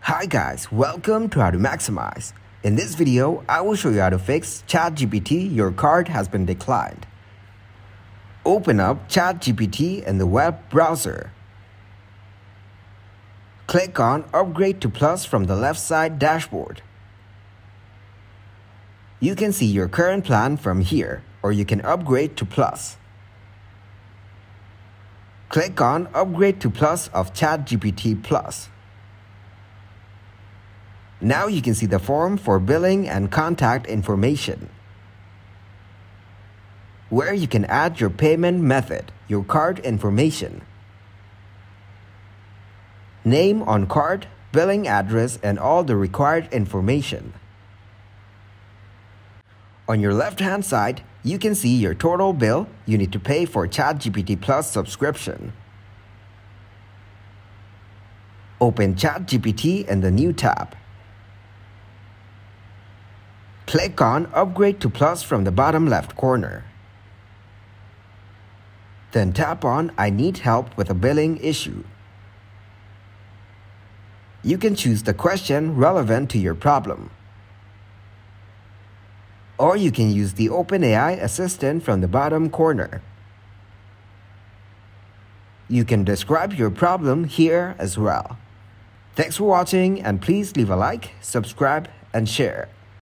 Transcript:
Hi guys, welcome to How to Maximize. In this video, I will show you how to fix ChatGPT your card has been declined. Open up ChatGPT in the web browser. Click on Upgrade to Plus from the left side dashboard. You can see your current plan from here, or you can upgrade to Plus. Click on Upgrade to Plus of ChatGPT Plus. Now you can see the form for billing and contact information, where you can add your payment method, your card information, name on card, billing address, and all the required information. On your left-hand side, you can see your total bill you need to pay for ChatGPT Plus subscription. Open ChatGPT in the new tab. Click on Upgrade to Plus from the bottom left corner. Then tap on I need help with a billing issue. You can choose the question relevant to your problem. Or you can use the OpenAI assistant from the bottom corner. You can describe your problem here as well. Thanks for watching, and please leave a like, subscribe, and share.